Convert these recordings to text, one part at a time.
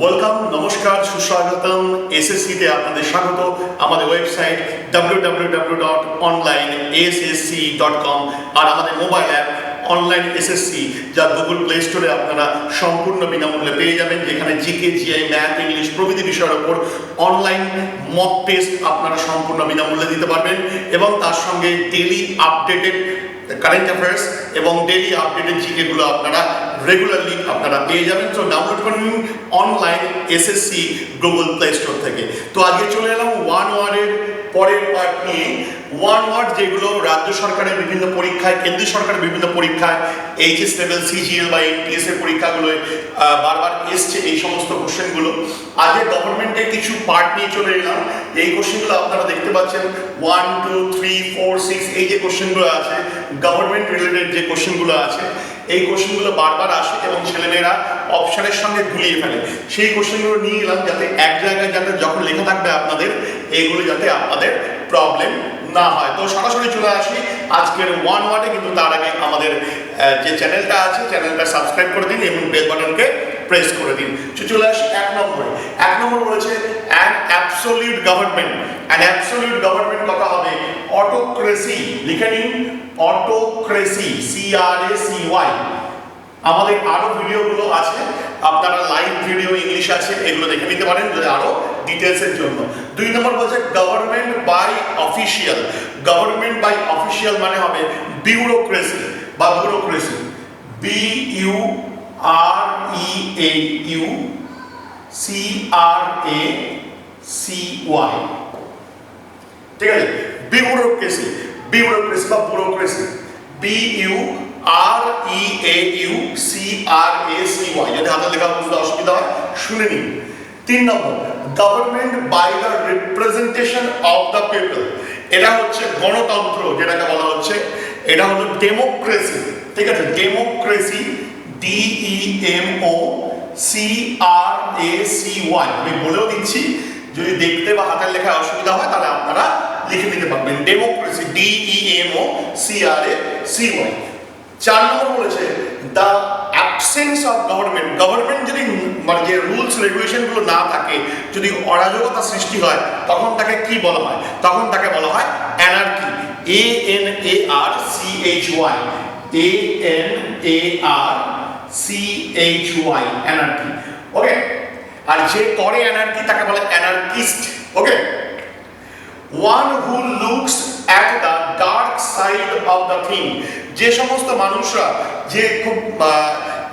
Welcome, নমস্কার, সুস্বাগতম। SSC তে আপনাদের স্বাগত। আমাদের ওয়েবসাইট www.onlinessc.com আর আমাদের মোবাইল অ্যাপ অনলাইন এসএসসি, যা গুগল প্লে স্টোরে আপনারা সম্পূর্ণ বিনামূল্যে পেয়ে যাবেন, যেখানে জিকে, জিআই, ম্যাথ, ইংলিশ প্রভৃতি বিষয়ের উপর অনলাইন মক টেস্ট আপনারা সম্পূর্ণ বিনামূল্যে দিতে পারবেন এবং তার সঙ্গে ডেইলি আপডেটেড কারেন্ট অ্যাফেয়ার্স এবং ডেইলি আপডেটেড জিকে গুলো আপনারা রেগুলারলি আপনারা পেয়ে যাবেন। তো ডাউনলোড করে নিন online SSC Google play store থেকে। তো আজকে চলে এলাম ওয়ান ওয়ার্ডের পরের পার্ট নিয়ে। ওয়ান ওয়ার্ড যেগুলো রাজ্য সরকারের বিভিন্ন পরীক্ষায়, কেন্দ্রীয় সরকারের বিভিন্ন পরীক্ষায়, এইচএস লেভেল, সিজিএল বা এনটিএস এর পরীক্ষাগুলোয় বারবার এসছে এই সমস্ত কোশ্চেনগুলো। আজকে গভর্নমেন্টের কিছু পার্ট নিয়ে চলে এলাম। এই কোশ্চেনগুলো আপনারা দেখতে পাচ্ছেন 1, 2, 3, 4, 6 এই যে কোশ্চেনগুলো আছে, গভর্নমেন্ট রিলেটেড যে কোশ্চেনগুলো আছে, এই কোশ্চেনগুলো বারবার আসে এবং ছেলেমেয়েরা অপশনের সঙ্গে গুলিয়ে ফেলে। সেই কোশ্চেনগুলো নিয়ে এলাম যাতে এক জায়গায় যাতে যখন লেখা থাকবে আপনাদের, এইগুলো যাতে আপনাদের প্রবলেম না হয়। তো সরাসরি চলে আসি আজকের ওয়ান ওয়ার্ডে, কিন্তু তার আগে আমাদের যে চ্যানেলটা আছে, চ্যানেলটা সাবস্ক্রাইব করে দিন এবং বেল বাটনকে প্রেস করে দিন। চলে আসি এক নম্বরে। এক নম্বর বলেছে an absolute government. An absolute government কথা হবে অটোক্রেসি। লিখে নিন অটোক্রেসি, CRACY। আমাদের আরো ভিডিওগুলো আছে, আপনারা লাইভ ভিডিও ইংলিশ আছে, এগুলো দেখে নিতে পারেন যদি আরো ডিটেলসের জন্য। 2 নম্বর বলছে government by official. Government by official মানে হবে বিউরোক্রেসি বা ব্যুরোক্রেসি। BUREAUCRACY, ঠিক আছে? বিউরোক্রেসি, বিউরোক্রেসি বা ব্যুরোক্রেসি। BUREAUCRACY। যদি হাতে লেখা বুঝতে অসুবিধা হয় শুনে নিন। 3 নম্বর government by the representation of the people. এটা হচ্ছে গণতন্ত্র, যেটাকে বলা হচ্ছে, এটা হলো ডেমোক্রেসি, ঠিক আছে? Democracy, DEMOCRACY। আমি বলেও দিচ্ছি, যদি দেখতে বা হাতের লেখায় অসুবিধা হয় তাহলে আপনারা লিখে নিতে পারবেন। Democracy, DEMOCRACY। 4 নম্বর বলেছে the absence of government. Government যদি মানে যে রুলস রেগুলেশন গুলো না থাকে, যদি অরাজকতা সৃষ্টি হয়, তখন তাকে কি বলা হয়? তখন তাকে বলা হয় অ্যানার্কি। ANARCHY, anarchy. ওকে, আর যে করে অ্যানার্কি তাকে বলে anarchist. Okay, one who looks at the dark side of the thing. যে সমস্ত মানুষরা যে খুব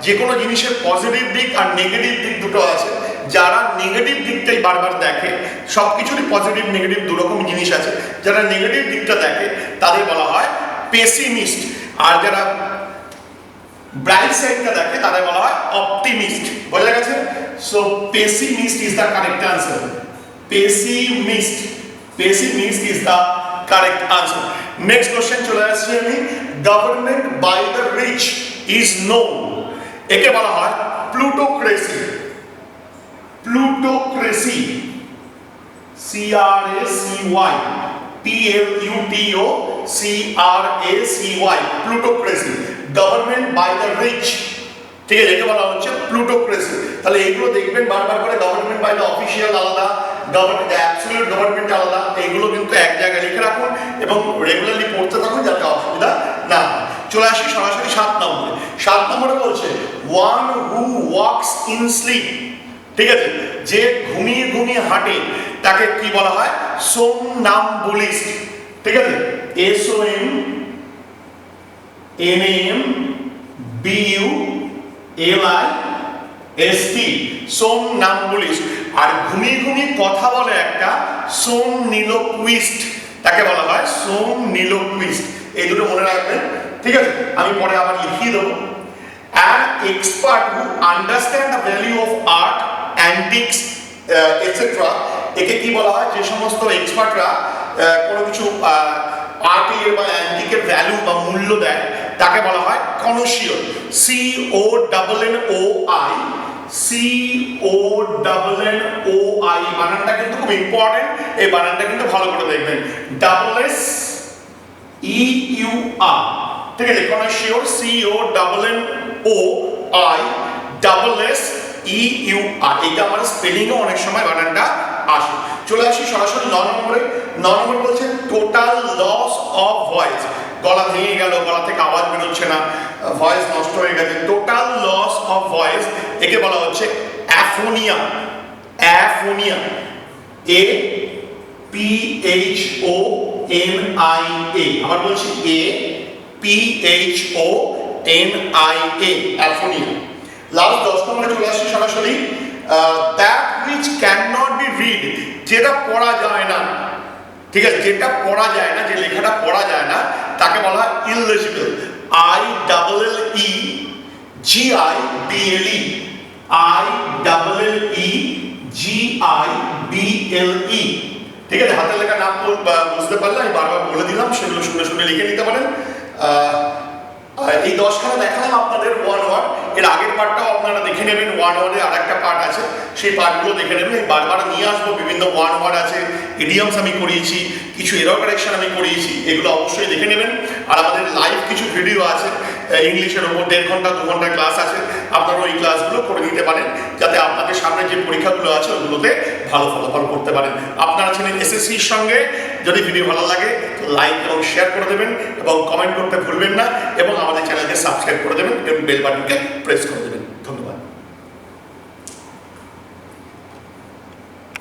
যে কোনো জিনিসের পজিটিভ দিক আর নেগেটিভ দিক দুটো আছে, যারা নেগেটিভ দিকটাই বারবার দেখে, সব কিছুরই পজিটিভ নেগেটিভ দুরকম জিনিস আছে, যারা নেগেটিভ দিকটা দেখে তাদের বলা হয় পেসিমিস্ট, আর যারা ব্রাইট সাইডটা দেখে তাদের বলা হয় অপটিমিস্ট। বোঝা গেছে? So pessimist is the correct answer. Pessimist, pessimist is the correct answer. Next question চলে আসছে আমি। Government by the rich is known. একে বলা হয় plutocracy. Plutocracy, CRACY, PLUTOCRACY, plutocracy. Government by the rich, ঠিক আছে? একে বলা হচ্ছে প্লুটোক্রেসি। তাহলে এগুলো দেখবেন বারবার করে, গভর্নমেন্ট বাই দ্য অফিসিয়াল আলাদা, গভর্নমেন্ট অ্যাবসলিউট গভর্নমেন্ট আলাদা, এইগুলো কিন্তু এক জায়গায় লিখে রাখুন এবং রেগুলারলি পড়তে থাকুন যাতে অসুবিধা না হয়। চলে আসি সরাসরি 7 নম্বরে। 7 নম্বরে বলছে one who walks in sleep, ঠিক আছে? যে ঘুমিয়ে ঘুমিয়ে হাঁটে তাকে কি বলা হয়? সোমনাম্বুলিস্ট, ঠিক আছে? SOMNAMBULIST, সোমনাম্বুলিস্ট। আর ঘুমিয়ে ঘুমিয়ে কথা বলে একটা সোমনিলোকুইস্ট, তাকে বলা হয় সোমনিলোকুইস্ট। এই দুটো মনে রাখবেন, ঠিক আছে? আমি পরে আবার লিখিয়ে দেবো। An expert who understand the value of art, antiques, etc. একে কি বলা হয়? যে সমস্ত এক্সপার্টরা কোনো কিছু আর্টের বা অ্যান্টিকের ভ্যালু বা মূল্য দেয়, তাকে বলা হয় কনশিয়র। CONNOI, বানানটা কিন্তু খুব ইম্পর্টেন্ট, এই বানানটা কিন্তু ভালো করে দেখবেন। SSCEUR, ঠিক আছে? কনশিয়র, CONNOI, EUR। এইটা আমার স্পেলিংও অনেক সময় বানানটা আসে। চলে আসি সরাসরি 9 নম্বরে। 9 নম্বর বলছে টোটাল লস অফ ভয়েস। গলা ভেঙে গেল, গলা থেকে আওয়াজ বেরোচ্ছে না, ভয়েস নষ্ট হয়ে গেছে, টোটাল লস অফ ভয়েস, একে বলা হচ্ছে অ্যাফোনিয়া। অ্যাফোনিয়া, APHONIA। আবার বলছি APHONIA, অ্যাফোনিয়া। লাস্ট 10 নম্বরে চলে আসছি সরাসরি that which can not be read, যেটা পড়া যায় না। ঠিক আছে, যেটা পড়া যায় না, যে লেখাটা পড়া যায় না, তাকে বলা হয় ইললেজিবল। ILLEGIBLE, ILLEGIBLE। ঠিক আছে, হাতের লেখা নাম বুঝতে পারলে আমি বারবার বলে দিলাম, সেগুলো শুনে শুনে লিখে নিতে পারেন। এই 10খানা দেখালাম আপনাদের ওয়ান ওয়ার্ড। এর আগের পার্টটাও আপনারা দেখে নেবেন, ওয়ান ওয়ার্ডের আরেকটা পার্ট আছে, সেই পার্টগুলো দেখে নেবেন। বারবার নিয়ে আসবো, বিভিন্ন ওয়ান ওয়ার্ড আছে, ইডিয়মস আমি করিয়েছি, কিছু এরর কারেকশন আমি করিয়েছি, এগুলো অবশ্যই দেখে নেবেন। আর আমাদের লাইভ কিছু ভিডিও আছে ইংলিশের ওপর, 1.5 ঘন্টা 2 ঘন্টার ক্লাস আছে, আপনারা ওই ক্লাসগুলো করে নিতে পারেন, যাতে আপনাদের সামনে যে পরীক্ষাগুলো আছে ওগুলোতে ভালো ফলাফল করতে পারেন। আপনারা ছিলেন SSCর সঙ্গে। যদি ভিডিও ভালো লাগে লাইক এবং শেয়ার করে দেবেন এবং কমেন্ট করতে ভুলবেন না, এবং আমাদের চ্যানেলকে সাবস্ক্রাইব করে দেবেন এবং বেল বাটনকে প্রেস করে দেবেন।